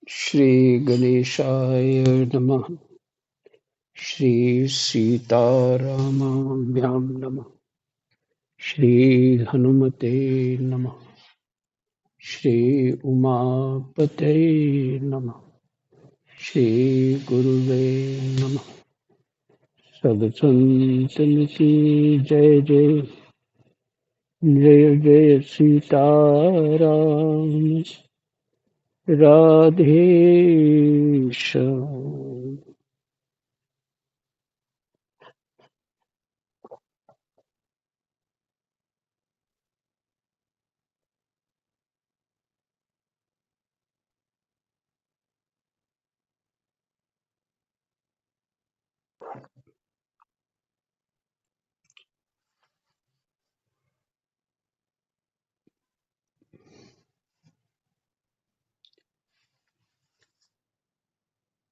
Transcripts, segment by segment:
श्री गणेशाय नमः। श्री सीतारामाभ्यां नमः। श्री हनुमते नमः। श्री उमापते नमः। श्री गुरुवे नमः। सदसंतन की जय जय। जय जय सीताराम। राधे श्याम।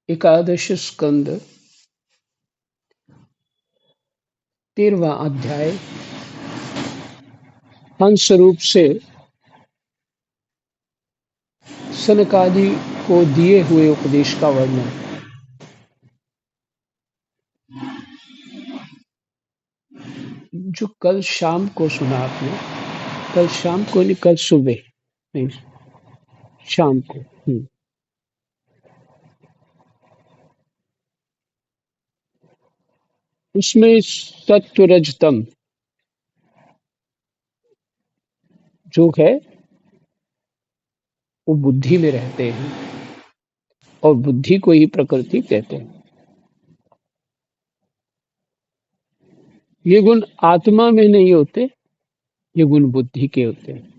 एकादश स्कंद 13वां अध्याय हंस रूप से सनकादि को दिए हुए उपदेश का वर्णन। जो कल शाम को सुना आपने, कल शाम को नहीं, कल सुबह नहीं, शाम को। उसमें सत्व रजतम जो है वो बुद्धि में रहते हैं और बुद्धि को ही प्रकृति कहते हैं। ये गुण आत्मा में नहीं होते, ये गुण बुद्धि के होते हैं।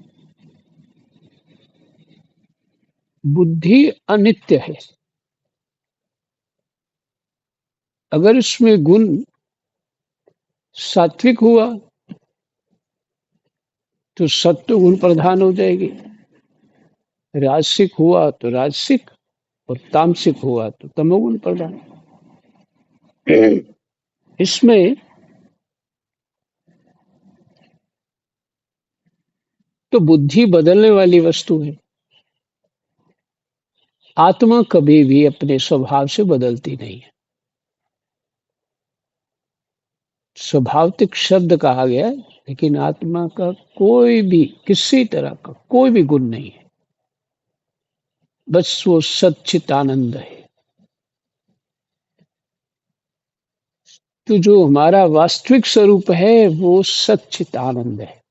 बुद्धि अनित्य है। अगर इसमें गुण सात्विक हुआ तो सत्व गुण प्रधान हो जाएगी, राजसिक हुआ तो राजसिक और तामसिक हुआ तो तमोगुण प्रधान। इसमें तो बुद्धि बदलने वाली वस्तु है। आत्मा कभी भी अपने स्वभाव से बदलती नहीं है। स्वभावतिक शब्द कहा गया है, लेकिन आत्मा का कोई भी किसी तरह का कोई भी गुण नहीं है। बस वो सच्चित आनंद है। तो जो हमारा वास्तविक स्वरूप है वो सच्चित आनंद है।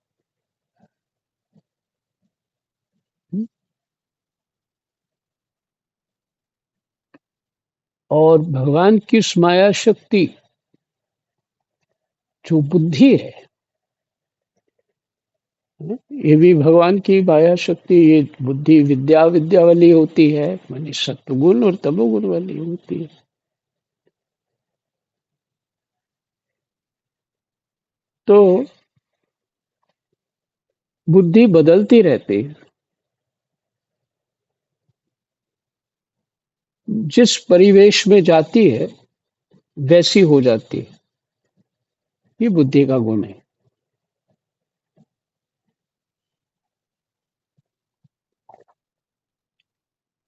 और भगवान की उस माया शक्ति जो बुद्धि है, ये भी भगवान की माया शक्ति। ये बुद्धि विद्या विद्या वाली होती है, मानी सत्वगुण और तमोगुण वाली होती है। तो बुद्धि बदलती रहती है। जिस परिवेश में जाती है वैसी हो जाती है। ये बुद्धि का गुण है।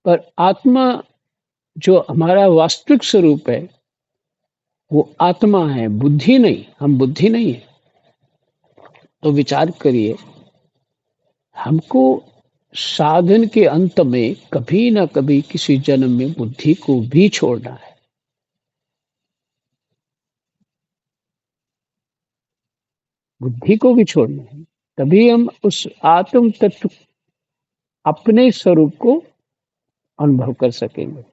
पर आत्मा जो हमारा वास्तविक स्वरूप है वो आत्मा है, बुद्धि नहीं। हम बुद्धि नहीं है। तो विचार करिए, हमको साधन के अंत में कभी ना कभी किसी जन्म में बुद्धि को भी छोड़ना है। बुद्धि को भी छोड़ना है, तभी हम उस आत्म तत्व अपने स्वरूप को अनुभव कर सकेंगे।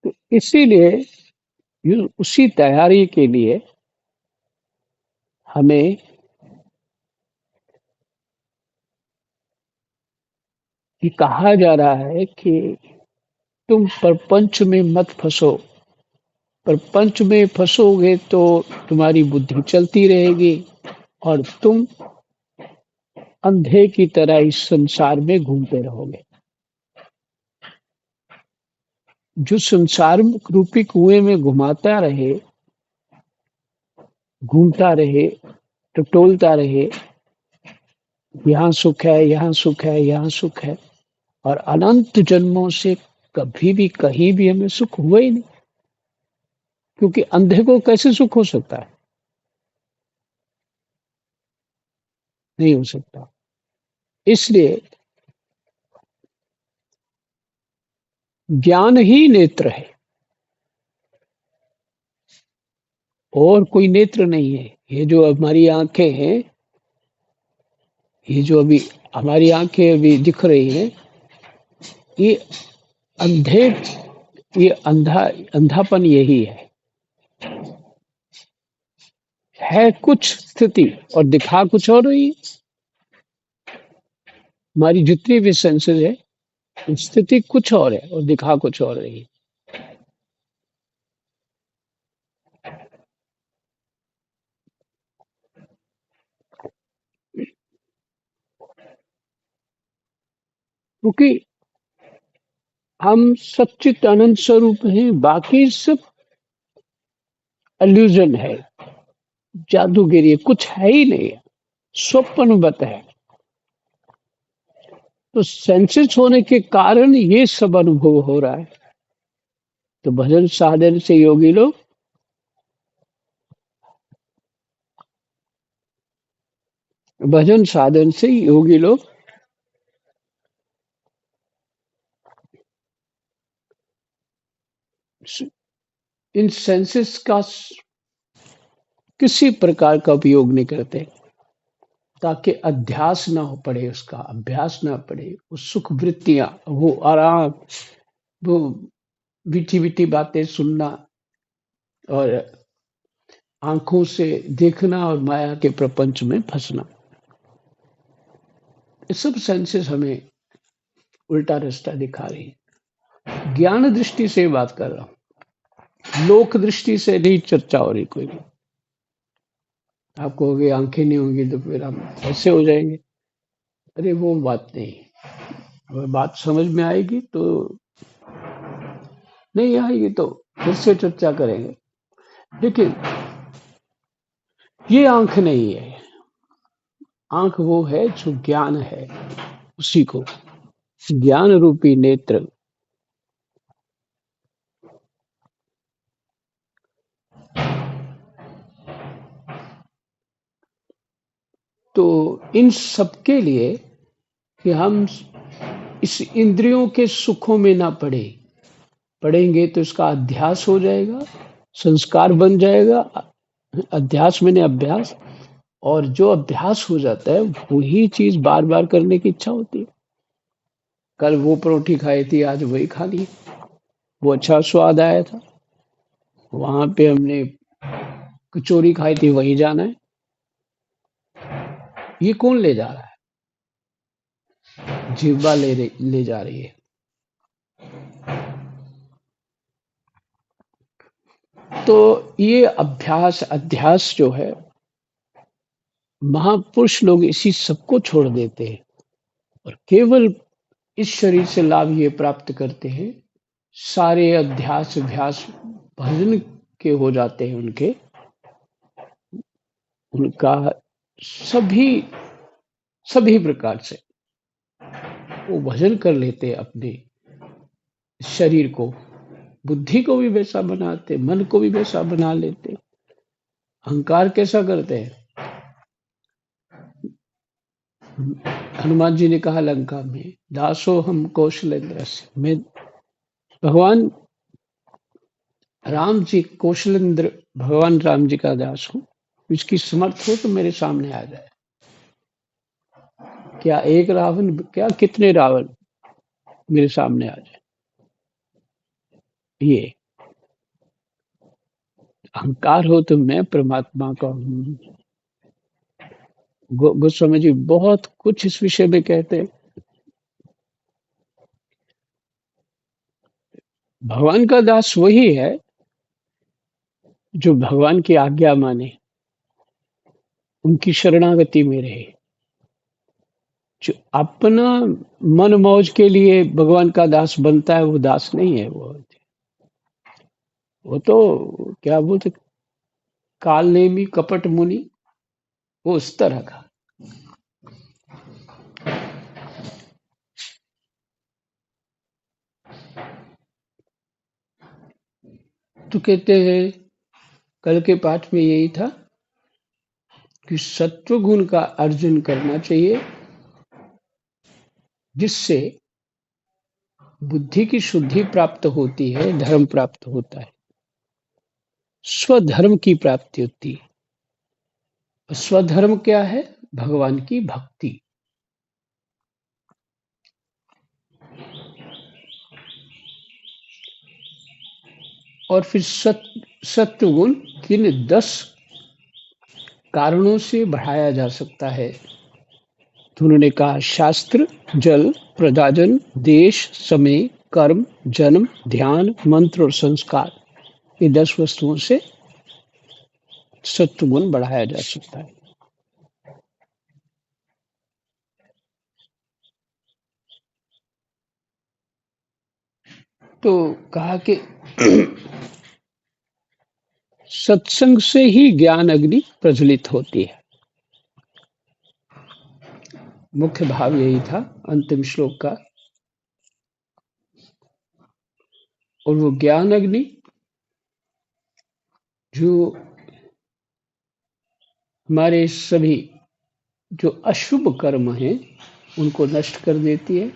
तो इसीलिए उसी तैयारी के लिए हमें ये कहा जा रहा है कि तुम प्रपंच में मत फंसो। प्रपंच में फंसोगे तो तुम्हारी बुद्धि चलती रहेगी और तुम अंधे की तरह इस संसार में घूमते रहोगे। जो संसार रूपी कुएं में घुमाता रहे, घूमता रहे, टटोलता रहे, यहाँ सुख है, यहाँ सुख है, यहाँ सुख है, और अनंत जन्मों से कभी भी कहीं भी हमें सुख हुआ ही नहीं, क्योंकि अंधे को कैसे सुख हो सकता है? नहीं हो सकता। इसलिए ज्ञान ही नेत्र है, और कोई नेत्र नहीं है। ये जो हमारी आंखें हैं, ये जो अभी हमारी आंखें अभी दिख रही हैं, ये अंधे ये अंधापन यही है कुछ स्थिति और दिखा कुछ और रही है। हमारी जितनी भी सेंसेस है, स्थिति कुछ और है और दिखा कुछ और रही है। क्योंकि हम सच्चित आनंद स्वरूप हैं, बाकी सब अल्यूजन है, जादूगिरी है, कुछ है ही नहीं है, स्वप्नवत है। तो सेंसेस होने के कारण ये सब अनुभव हो रहा है। तो भजन साधन से योगी लोग भजन साधन से योगी लोग इन सेंसेस का किसी प्रकार का उपयोग नहीं करते, ताकि अध्यास ना हो पड़े, उसका अभ्यास ना पड़े। वो सुख वृत्तियां, वो आराम, वो मीठी मीठी बातें सुनना और आंखों से देखना और माया के प्रपंच में फंसना, ये सब सेंसेस हमें उल्टा रास्ता दिखा रही है। ज्ञान दृष्टि से बात कर रहा हूँ, लोक दृष्टि से नहीं चर्चा हो रही कोई भी। आपको होगी आंखें नहीं होंगी तो फिर हम ऐसे हो जाएंगे। अरे वो बात नहीं, अगर बात समझ में आएगी तो, नहीं आएगी तो फिर से चर्चा करेंगे। लेकिन ये आंख नहीं है, आंख वो है जो ज्ञान है, उसी को ज्ञान रूपी नेत्र। तो इन सबके लिए कि हम इस इंद्रियों के सुखों में ना पड़ेंगे तो इसका अध्यास हो जाएगा, संस्कार बन जाएगा। अध्यास मैंने अभ्यास, और जो अभ्यास हो जाता है वही चीज बार बार करने की इच्छा होती है। कल वो परोठी खाई थी, आज वही खा ली, वो अच्छा स्वाद आया था। वहां पे हमने कचौरी खाई थी, वहीं जाना है। ये कौन ले जा रहा है? जीवा ले जा रही है। तो ये अभ्यास अध्यास जो है, महापुरुष लोग इसी सबको छोड़ देते हैं और केवल इस शरीर से लाभ ये प्राप्त करते हैं। सारे अध्यास अभ्यास भजन के हो जाते हैं उनके, उनका सभी सभी प्रकार से वो भजन कर लेते हैं। अपने शरीर को, बुद्धि को भी वैसा बनाते, मन को भी वैसा बना लेते। अहंकार कैसा करते हैं? हनुमान जी ने कहा लंका में, दासो हम कौशलेंद्र से, मैं भगवान राम जी कौशलेंद्र, भगवान राम जी का दास हूँ। इसकी समर्थ हो तो मेरे सामने आ जाए। क्या एक रावण, क्या कितने रावण मेरे सामने आ जाए? ये अहंकार हो तो मैं परमात्मा का हूँ। गोस्वामी जी बहुत कुछ इस विषय में कहते हैं। भगवान का दास वही है जो भगवान की आज्ञा माने, उनकी शरणागति में रहे। जो अपना मन मौज के लिए भगवान का दास बनता है, वो दास नहीं है। वो तो क्या बोलते, काल नेमी कपट मुनि, वो उस तरह का। तो कहते हैं कल के पाठ में यही था कि सत्व गुण का अर्जन करना चाहिए, जिससे बुद्धि की शुद्धि प्राप्त होती है, धर्म प्राप्त होता है, स्वधर्म की प्राप्ति होती है। स्वधर्म क्या है? भगवान की भक्ति। और फिर सत्व गुण किन 10 कारणों से बढ़ाया जा सकता है? तो उन्होंने कहा शास्त्र, जल, प्रजाजन, देश, समय, कर्म, जन्म, ध्यान, मंत्र और संस्कार, ये 10 वस्तुओं से सत्व गुण बढ़ाया जा सकता है। तो कहा कि सत्संग से ही ज्ञान अग्नि प्रज्वलित होती है। मुख्य भाव यही था अंतिम श्लोक का। और वो ज्ञान अग्नि जो हमारे सभी जो अशुभ कर्म हैं उनको नष्ट कर देती है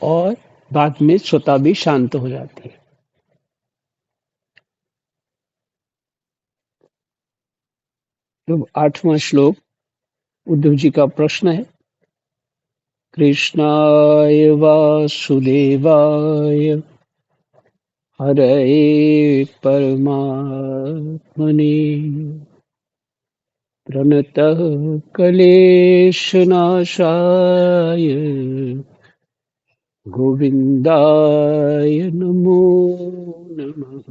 और बाद में स्वतः भी शांत हो जाती है। तो 8वां श्लोक उद्धव जी का प्रश्न है। कृष्णाय वासुदेवाय हरये परमात्मने प्रणतः क्लेशनाशाय गोविंदाय नमो नमः।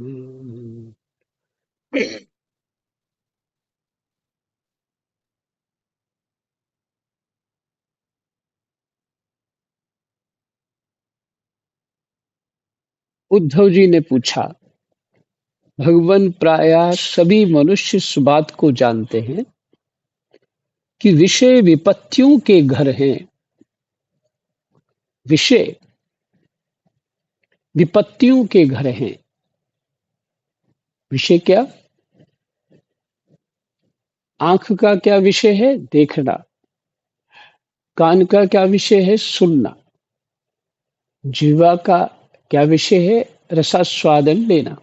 उद्धव जी ने पूछा, भगवान प्रायः सभी मनुष्य इस बात को जानते हैं कि विषय विपत्तियों के घर हैं। विषय विपत्तियों के घर हैं। विषय क्या? आंख का क्या विषय है? देखना। कान का क्या विषय है? सुनना। जीवा का क्या विषय है? रसास्वादन लेना।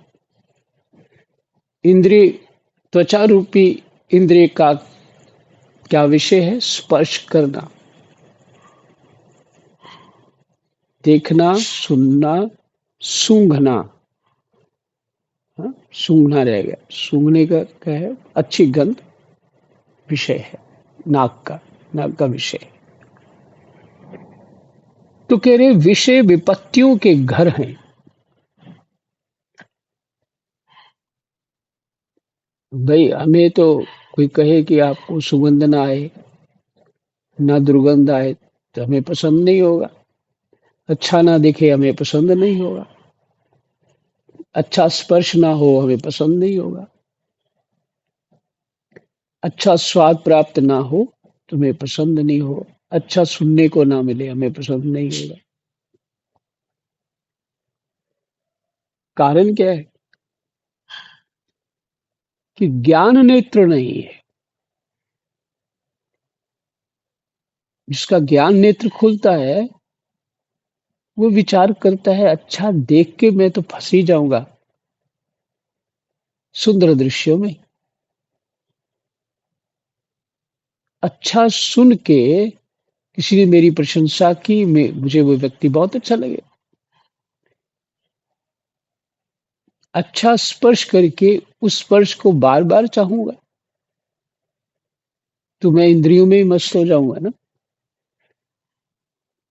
इंद्रिय त्वचा रूपी इंद्रिय का क्या विषय है? स्पर्श करना। देखना, सुनना, सूंघना। हाँ, सूंघना रह गया। सूंघने का क्या है? अच्छी गंध विषय है। नाक का विषय है। तो कह रहे विषय विपत्तियों के घर हैं। भाई हमें तो कोई कहे कि आपको सुगंध ना आए, ना दुर्गंध आए, तो हमें पसंद नहीं होगा। अच्छा ना दिखे, हमें पसंद नहीं होगा। अच्छा स्पर्श ना हो, हमें पसंद नहीं होगा। अच्छा स्वाद प्राप्त ना हो, तुम्हें पसंद नहीं हो। अच्छा सुनने को ना मिले, हमें पसंद नहीं होगा। कारण क्या है? कि ज्ञान नेत्र नहीं है। जिसका ज्ञान नेत्र खुलता है वो विचार करता है, अच्छा देख के मैं तो फंस ही जाऊंगा सुंदर दृश्यों में। अच्छा सुन के किसी ने मेरी प्रशंसा की, मुझे वो व्यक्ति बहुत अच्छा लगे। अच्छा स्पर्श करके उस स्पर्श को बार बार चाहूंगा, तो मैं इंद्रियों में ही मस्त हो जाऊंगा ना।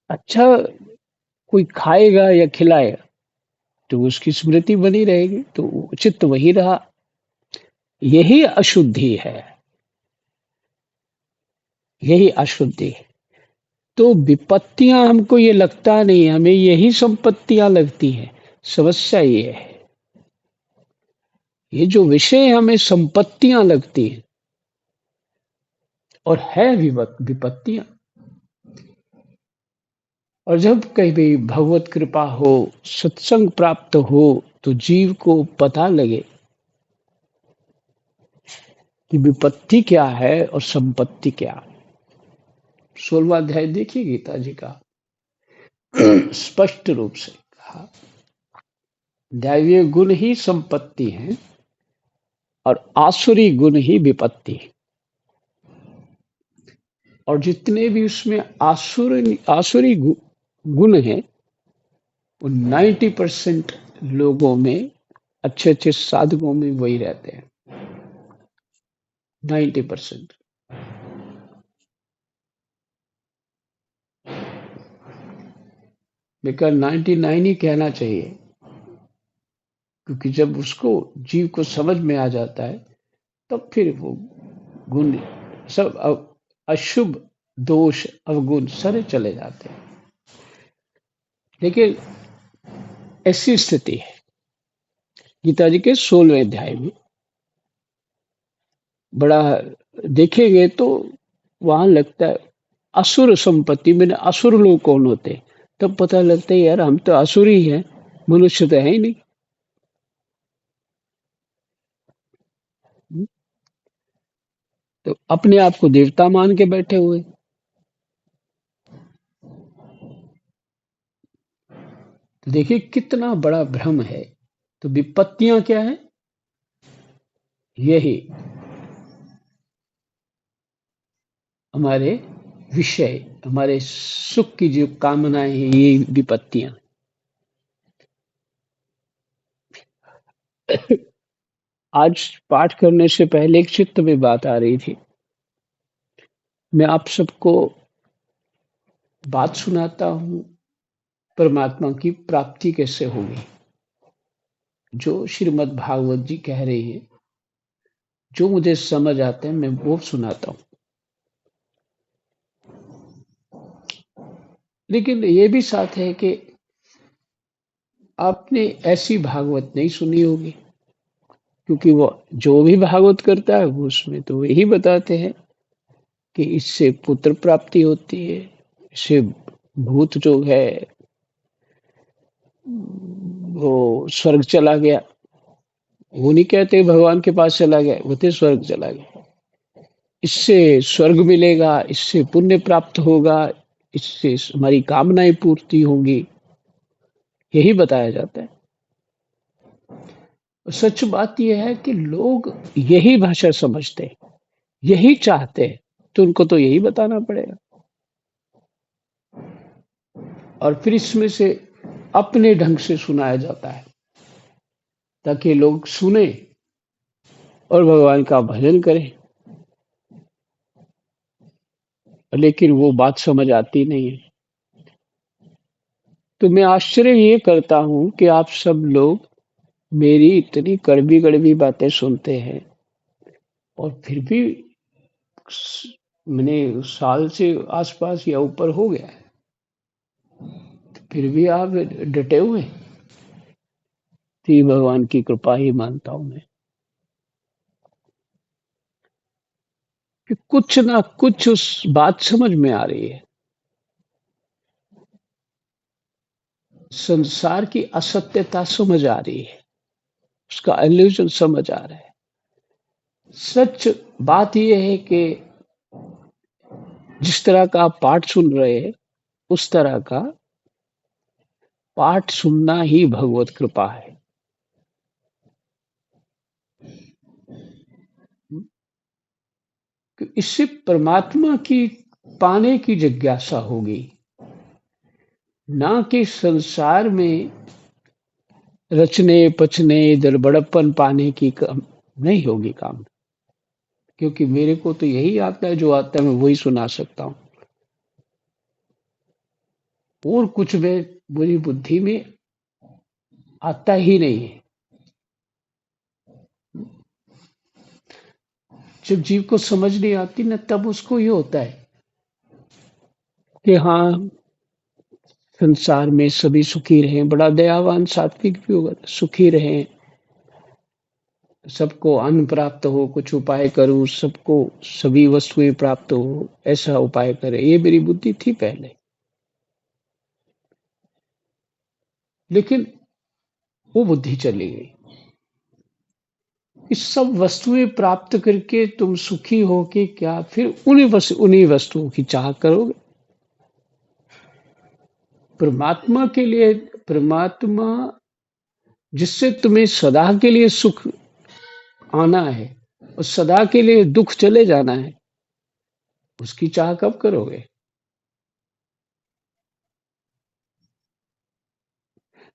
अच्छा कोई खाएगा या खिलाएगा तो उसकी स्मृति बनी रहेगी, तो चित्त वही रहा। यही अशुद्धि है। यही अशुद्धि है। तो विपत्तियां हमको ये लगता नहीं, हमें यही संपत्तियां लगती हैं। समस्या ये है, ये जो विषय हमें संपत्तियां लगती हैं और है विपत्तियां। और जब कहीं भी भगवत कृपा हो, सत्संग प्राप्त हो, तो जीव को पता लगे कि विपत्ति क्या है और संपत्ति क्या है। 16वां अध्याय देखिए गीता जी का स्पष्ट रूप से कहा, दैवीय गुण ही संपत्ति है और आसुरी गुण ही विपत्ति। और जितने भी उसमें आसुरी गुण है वो 90% लोगों में, अच्छे अच्छे साधकों में वही रहते हैं। 90%। बेकार 99 ही कहना चाहिए, क्योंकि जब उसको जीव को समझ में आ जाता है तब फिर वो गुण सब अशुभ दोष अवगुण सारे चले जाते हैं। लेकिन ऐसी स्थिति है गीता जी के 16वें अध्याय में, बड़ा देखेंगे तो वहां लगता है असुर संपत्ति में असुर लोग कौन होते हैं, तब पता लगता है यार हम तो असुर ही हैं, मनुष्य तो है ही नहीं। तो अपने आप को देवता मान के बैठे हुए। तो देखिए कितना बड़ा भ्रम है। तो विपत्तियां क्या है? यही हमारे विषय, हमारे सुख की जो कामनाएं हैं, ये विपत्तियां। आज पाठ करने से पहले एक चित्त में बात आ रही थी। मैं आप सबको बात सुनाता हूं, परमात्मा की प्राप्ति कैसे होगी, जो श्रीमद् भागवत जी कह रही है, जो मुझे समझ आते हैं मैं वो सुनाता हूं। लेकिन ये भी साथ है कि आपने ऐसी भागवत नहीं सुनी होगी, क्योंकि वो जो भी भागवत करता है वो उसमें तो यही बताते हैं कि इससे पुत्र प्राप्ति होती है, इससे भूत जो है वो स्वर्ग चला गया। वो नहीं कहते भगवान के पास चला गया, वो तो स्वर्ग चला गया। इससे स्वर्ग मिलेगा, इससे पुण्य प्राप्त होगा, इससे हमारी कामनाएं पूर्ति होंगी, यही बताया जाता है। सच बात यह है कि लोग यही भाषा समझते हैं, यही चाहते हैं, तो उनको तो यही बताना पड़ेगा। और फिर इसमें से अपने ढंग से सुनाया जाता है ताकि लोग सुने और भगवान का भजन करें। लेकिन वो बात समझ आती नहीं है। तो मैं आश्चर्य ये करता हूं कि आप सब लोग मेरी इतनी कड़वी कड़वी बातें सुनते हैं और फिर भी मैंने साल से आसपास या ऊपर हो गया है, फिर भी आप डटे हुए। तो ये भगवान की कृपा ही मानता हूं मैं कि कुछ ना कुछ उस बात समझ में आ रही है। संसार की असत्यता समझ आ रही है, उसका इल्यूजन समझ आ रहा है। सच बात यह है कि जिस तरह का आप पाठ सुन रहे हैं, उस तरह का पाठ सुनना ही भगवत कृपा है। कि इससे परमात्मा की पाने की जिज्ञासा होगी, ना कि संसार में रचने पचने इधर बड़प्पन पाने की नहीं होगी काम। क्योंकि मेरे को तो यही आता है, जो आता है मैं वही सुना सकता हूँ, और कुछ में बुरी बुद्धि में आता ही नहीं है। जब जीव को समझ नहीं आती ना, तब उसको ये होता है कि हाँ संसार में सभी सुखी रहें, बड़ा दयावान सात्विक भी होगा, सुखी रहें, सबको अन्न प्राप्त हो, कुछ उपाय करूं, सबको सभी वस्तुएं प्राप्त हो, ऐसा उपाय करे। ये मेरी बुद्धि थी पहले। लेकिन वो बुद्धि चली गई। इस सब वस्तुएं प्राप्त करके तुम सुखी हो के क्या फिर उन्हीं वस्तुओं की चाह करोगे? परमात्मा के लिए, परमात्मा जिससे तुम्हें सदा के लिए सुख आना है और सदा के लिए दुख चले जाना है, उसकी चाह कब करोगे?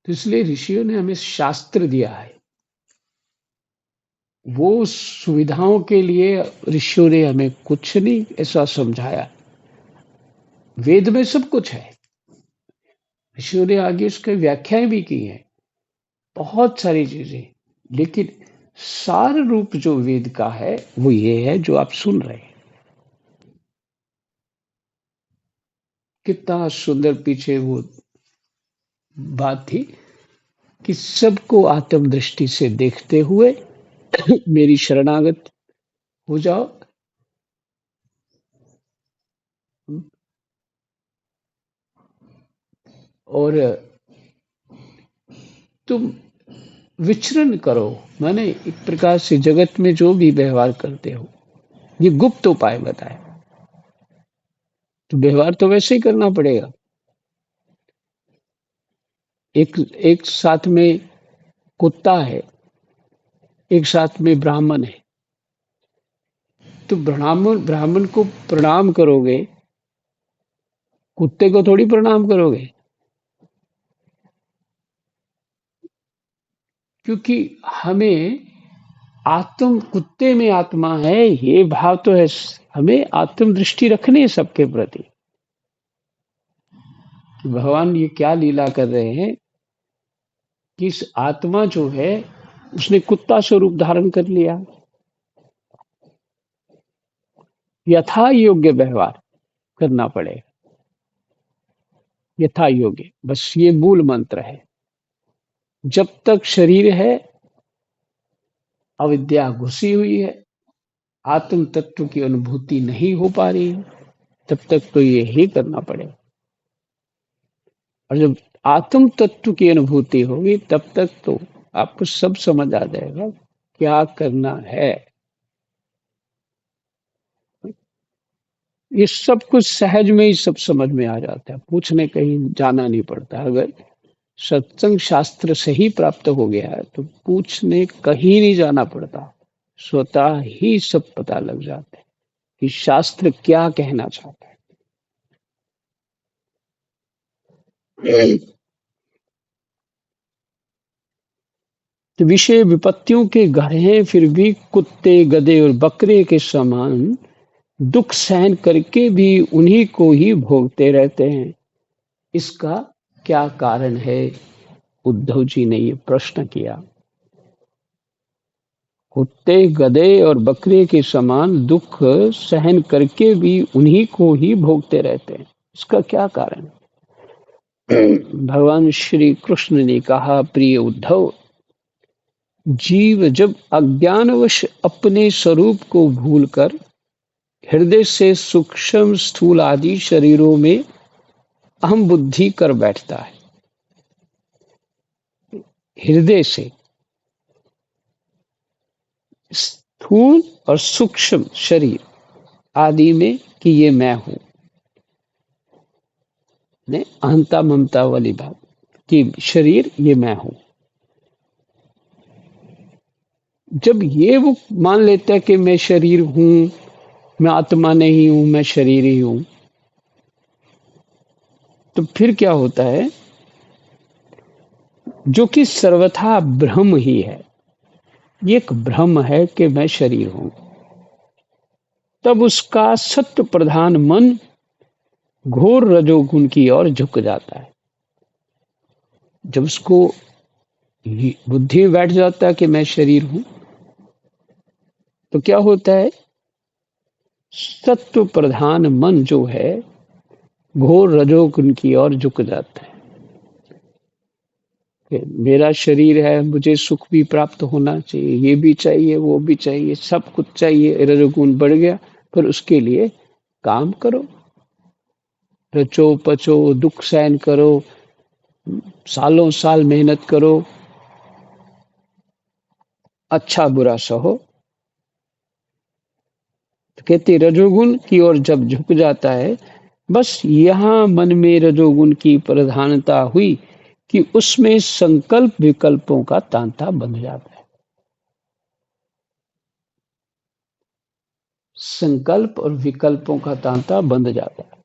तो इसलिए ऋषियों ने हमें शास्त्र दिया है। वो सुविधाओं के लिए ऋषियों ने हमें कुछ नहीं ऐसा समझाया। वेद में सब कुछ है। ऋषियों ने आगे उसकी व्याख्याएं भी की है, बहुत सारी चीजें। लेकिन सार रूप जो वेद का है वो ये है जो आप सुन रहे हैं। कितना सुंदर पीछे वो बात थी कि सबको आत्म दृष्टि से देखते हुए मेरी शरणागत हो जाओ। और तुम विचरण करो, माने एक प्रकार से जगत में जो भी व्यवहार करते हो, ये गुप्त उपाय बताए। तो व्यवहार तो वैसे ही करना पड़ेगा। एक एक साथ में कुत्ता है, एक साथ में ब्राह्मण है। तो ब्राह्मण ब्राह्मण को प्रणाम करोगे, कुत्ते को थोड़ी प्रणाम करोगे। क्योंकि हमें आत्म, कुत्ते में आत्मा है ये भाव तो है। हमें आत्म दृष्टि रखनी है सबके प्रति कि भगवान ये क्या लीला कर रहे हैं कि इस आत्मा जो है उसने कुत्ता स्वरूप धारण कर लिया। यथा योग्य व्यवहार करना पड़ेगा, यथा योग्य, बस ये मूल मंत्र है। जब तक शरीर है अविद्या घुसी हुई है, आत्म तत्व की अनुभूति नहीं हो पा रही है, तब तक तो ये ही करना पड़ेगा। और जब आत्म तत्व की अनुभूति होगी तब तक तो आपको सब समझ आ जाएगा क्या करना है। ये सब कुछ सहज में ही सब समझ में आ जाता है, पूछने कहीं जाना नहीं पड़ता। अगर सत्संग शास्त्र से ही प्राप्त हो गया है तो पूछने कहीं नहीं जाना पड़ता, स्वतः ही सब पता लग जाता है कि शास्त्र क्या कहना चाहता है। तो विषय विपत्तियों के घर हैं, फिर भी कुत्ते गधे और बकरे के समान दुख सहन करके भी उन्हीं को ही भोगते रहते हैं। इसका क्या कारण है? उद्धव जी ने ये प्रश्न किया। कुत्ते गधे और बकरे के समान दुख सहन करके भी उन्हीं को ही भोगते रहते हैं, इसका क्या कारण है? भगवान श्री कृष्ण ने कहा, प्रिय उद्धव, जीव जब अज्ञानवश अपने स्वरूप को भूलकर हृदय से सूक्ष्म स्थूल आदि शरीरों में अहम बुद्धि कर बैठता है, हृदय से स्थूल और सूक्ष्म शरीर आदि में कि ये मैं हूं, ने अहंता ममता वाली बात कि शरीर ये मैं हूं। जब ये वो मान लेता है कि मैं शरीर हूं, मैं आत्मा नहीं हूं, मैं शरीर ही हूं, तो फिर क्या होता है? जो कि सर्वथा भ्रम ही है, ये एक भ्रम है कि मैं शरीर हूं। तब उसका सत्व प्रधान मन घोर रजोगुण की ओर झुक जाता है। जब उसको बुद्धि में बैठ जाता है कि मैं शरीर हूं, तो क्या होता है? सत्व प्रधान मन जो है घोर रजोगुण की ओर झुक जाता है कि मेरा शरीर है, मुझे सुख भी प्राप्त होना चाहिए, ये भी चाहिए, वो भी चाहिए, सब कुछ चाहिए। रजोगुण बढ़ गया, पर उसके लिए काम करो, रचो पचो, दुख सहन करो, सालों साल मेहनत करो, अच्छा बुरा सहो। तो कहते रजोगुण की ओर जब झुक जाता है, बस यहाँ मन में रजोगुण की प्रधानता हुई कि उसमें संकल्प विकल्पों का तांता बंध जाता है। संकल्प और विकल्पों का तांता बंध जाता है।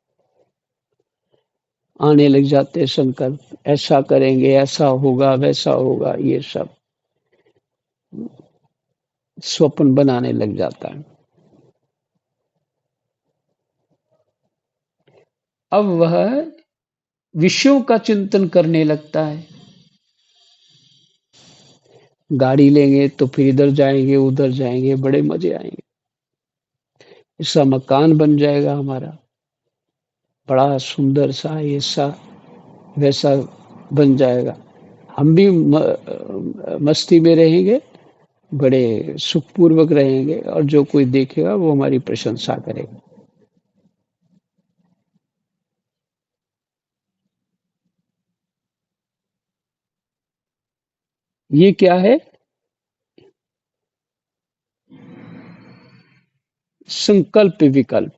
आने लग जाते हैं संकल्प, ऐसा करेंगे, ऐसा होगा, वैसा होगा, ये सब स्वप्न बनाने लग जाता है। अब वह विषयों का चिंतन करने लगता है। गाड़ी लेंगे तो फिर इधर जाएंगे, उधर जाएंगे, बड़े मजे आएंगे। ऐसा मकान बन जाएगा हमारा, बड़ा सुंदर सा, ऐसा वैसा बन जाएगा। हम भी मस्ती में रहेंगे, बड़े सुखपूर्वक रहेंगे, और जो कोई देखेगा वो हमारी प्रशंसा करेगा। ये क्या है? संकल्प विकल्प।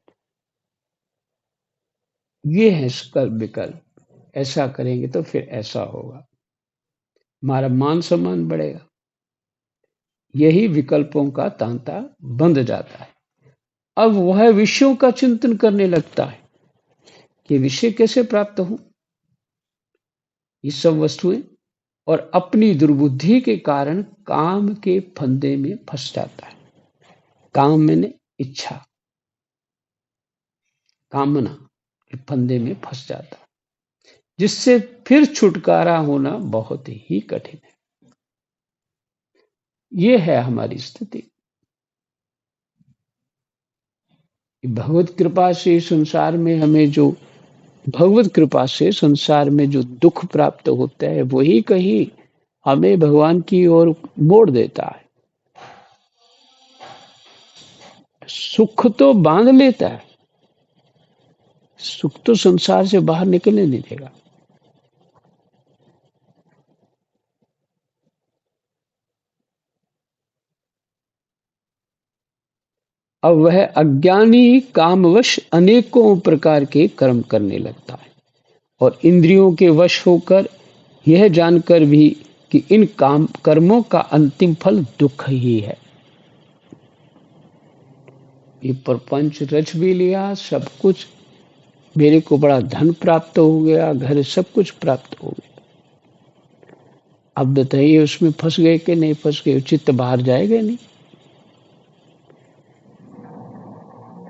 ये है संकल्प विकल्प। ऐसा करेंगे तो फिर ऐसा होगा, हमारा मान सम्मान बढ़ेगा। यही विकल्पों का तांता बंध जाता है। अब वह विषयों का चिंतन करने लगता है कि विषय कैसे प्राप्त हो, ये सब वस्तुएं, और अपनी दुर्बुद्धि के कारण काम के फंदे में फंस जाता है। काम मैंने इच्छा, कामना के फंदे में फंस जाता है, जिससे फिर छुटकारा होना बहुत ही कठिन है। ये है हमारी स्थिति। भगवत कृपा से संसार में हमें जो भगवत कृपा से संसार में जो दुख प्राप्त होता है, वही कहीं हमें भगवान की ओर मोड़ देता है। सुख तो बांध लेता है, सुख तो संसार से बाहर निकलने नहीं देगा। अब वह अज्ञानी कामवश अनेकों प्रकार के कर्म करने लगता है, और इंद्रियों के वश होकर यह जानकर भी कि इन काम कर्मों का अंतिम फल दुख ही है। ये प्रपंच रच भी लिया, सब कुछ, मेरे को बड़ा धन प्राप्त हो गया, घर सब कुछ प्राप्त हो गया। अब बताइए उसमें फंस गए कि नहीं फंस गए, चित्त बाहर जाएगा नहीं।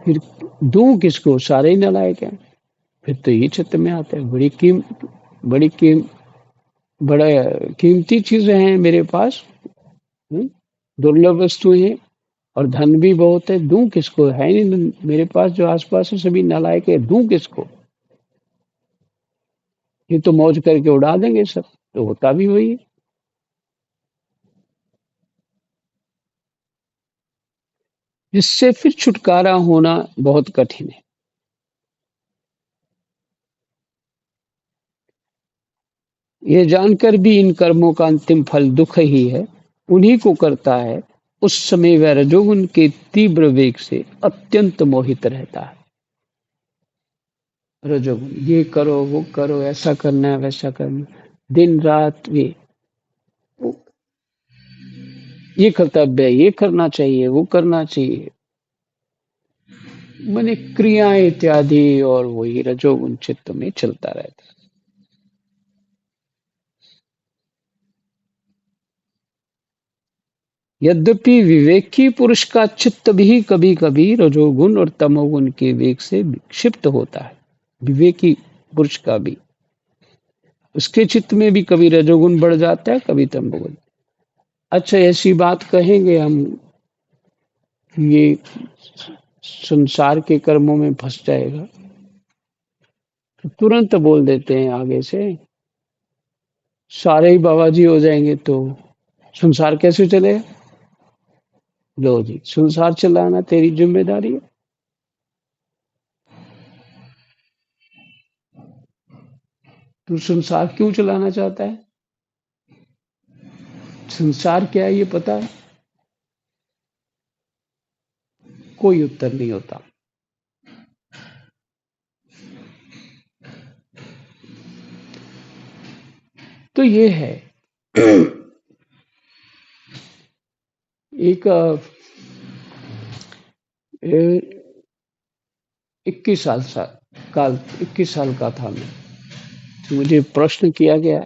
फिर दूं किसको, सारे ही नालायक हैं। फिर तो ये चित्त में आता है, बड़ी कीम बड़ा कीमती चीजें हैं मेरे पास, हम्म, दुर्लभ वस्तुएं हैं, और धन भी बहुत है, दूं किसको, है नहीं मेरे पास, जो आसपास है सभी नालायक है, दूं किसको। ये तो मौज करके उड़ा देंगे सब, तो होता भी वही है। जिससे फिर छुटकारा होना बहुत कठिन है। ये जानकर भी इन कर्मों का अंतिम फल दुख ही है, उन्हीं को करता है, उस समय वह रजोगुण के तीव्र वेग से अत्यंत मोहित रहता है। रजोगुण, ये करो, वो करो, ऐसा करना है, वैसा करना, दिन रात ये कर्तव्य है, ये करना चाहिए, वो करना चाहिए, माने क्रियाएं इत्यादि, और वही रजोगुण चित्त में चलता रहता है। यद्यपि विवेकी पुरुष का चित्त भी कभी कभी रजोगुण और तमोगुण के वेग से विक्षिप्त होता है। विवेकी पुरुष का भी, उसके चित्त में भी कभी रजोगुण बढ़ जाता है, कभी तमोगुण। अच्छा, ऐसी बात कहेंगे हम कि ये संसार के कर्मों में फंस जाएगा, तो तुरंत बोल देते हैं आगे से, सारे ही बाबा जी हो जाएंगे तो संसार कैसे चलेगा। लो जी, संसार चलाना तेरी जिम्मेदारी है। तू संसार क्यों चलाना चाहता है? संसार क्या है ये पता है? कोई उत्तर नहीं होता। तो ये है एक 21 साल का था मैं। तो मुझे प्रश्न किया गया,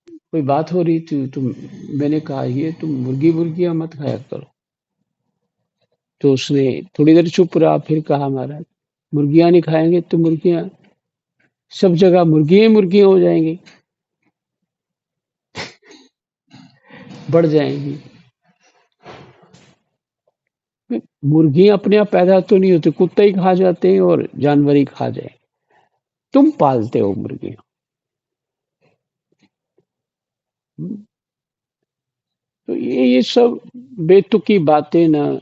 कोई बात हो रही थी तो मैंने कहा ये तुम मुर्गियां मत खाया करो। तो उसने थोड़ी देर चुप रहा, फिर कहा महाराज मुर्गियां नहीं खाएंगे तो मुर्गियां सब जगह मुर्गियां हो जाएंगी, बढ़ जाएंगी। मुर्गियां अपने आप पैदा तो नहीं होती, कुत्ते ही खा जाते हैं और जानवर ही खा जाए। तुम पालते हो मुर्गियां। तो ये सब बेतुकी बातें, ना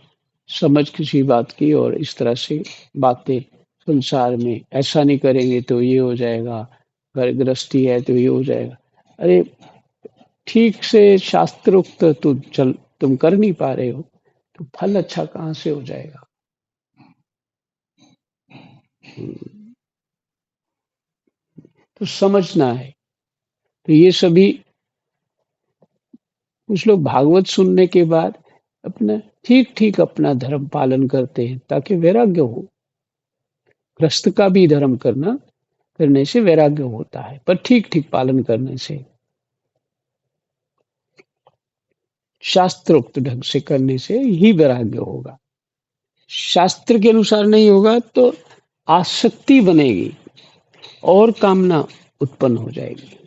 समझ किसी बात की, और इस तरह से बातें संसार में, ऐसा नहीं करेंगे तो ये हो जाएगा, घर गृहस्थी है तो ये हो जाएगा। अरे ठीक से शास्त्रोक्त तुम कर नहीं पा रहे हो तो फल अच्छा कहाँ से हो जाएगा। तो समझना है। तो ये सभी कुछ लोग भागवत सुनने के बाद अपना ठीक ठीक अपना धर्म पालन करते हैं ताकि वैराग्य हो। गृहस्थ का भी धर्म करने से वैराग्य होता है, पर ठीक ठीक पालन करने से, शास्त्रोक्त ढंग से करने से ही वैराग्य होगा। शास्त्र के अनुसार नहीं होगा तो आसक्ति बनेगी और कामना उत्पन्न हो जाएगी।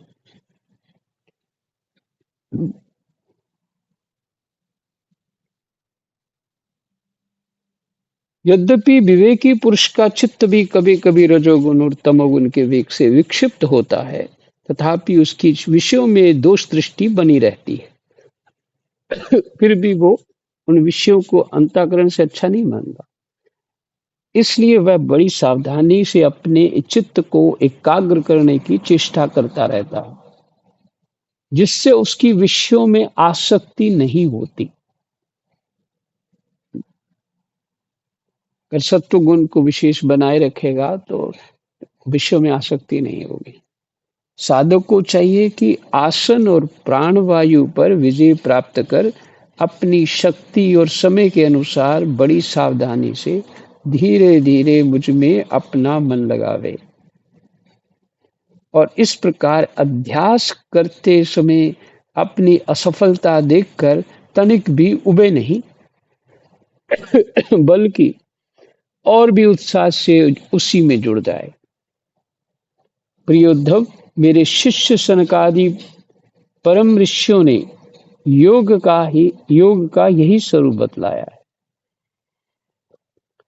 यद्यपि विवेकी पुरुष का चित्त भी कभी कभी रजोगुण और तमोगुण के वेग से विक्षिप्त होता है, तथापि उसकी विषयों में दोष दृष्टि बनी रहती है। फिर भी वो उन विषयों को अंतःकरण से अच्छा नहीं मानता, इसलिए वह बड़ी सावधानी से अपने चित्त को एकाग्र करने की चेष्टा करता रहता है, जिससे उसकी विषयों में आसक्ति नहीं होती। अगर सत्व गुण को विशेष बनाए रखेगा तो विषयों में आसक्ति नहीं होगी। साधक को चाहिए कि आसन और प्राण वायु पर विजय प्राप्त कर अपनी शक्ति और समय के अनुसार बड़ी सावधानी से धीरे धीरे मुझ में अपना मन लगावे, और इस प्रकार अभ्यास करते समय अपनी असफलता देखकर तनिक भी उबे नहीं, बल्कि और भी उत्साह से उसी में जुड़ जाए। प्रियोद्धव, मेरे शिष्य सनकादि परम ऋषियों ने योग का यही स्वरूप बतलाया है।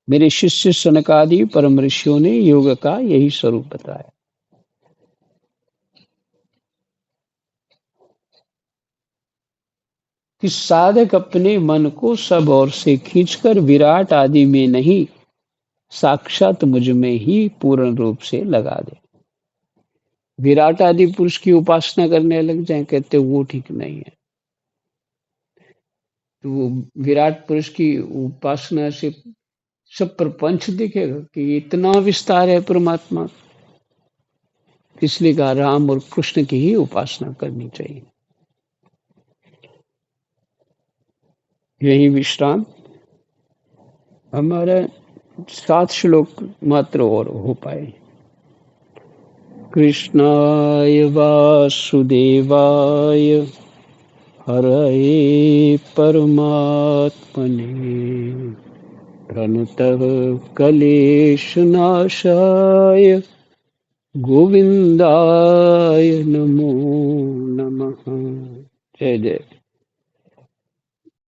मेरे शिष्य सनकादि परम ऋषियों ने योग का यही स्वरूप बताया। कि साधक अपने मन को सब ओर से खींचकर विराट आदि में नहीं, साक्षात मुझ में ही पूर्ण रूप से लगा दे। विराट आदि पुरुष की उपासना करने लग जाए, कहते वो ठीक नहीं है। तो वो विराट पुरुष की उपासना से सब प्रपंच दिखेगा कि इतना विस्तार है परमात्मा, इसलिए कहा राम और कृष्ण की ही उपासना करनी चाहिए। यही विश्राम, हमारा 7 श्लोक मात्र और हो पाए। कृष्णाय वासुदेवाय हरये परमात्मने प्रणतः क्लेशनाशाय गोविंदाय नमो नमः। जय जय।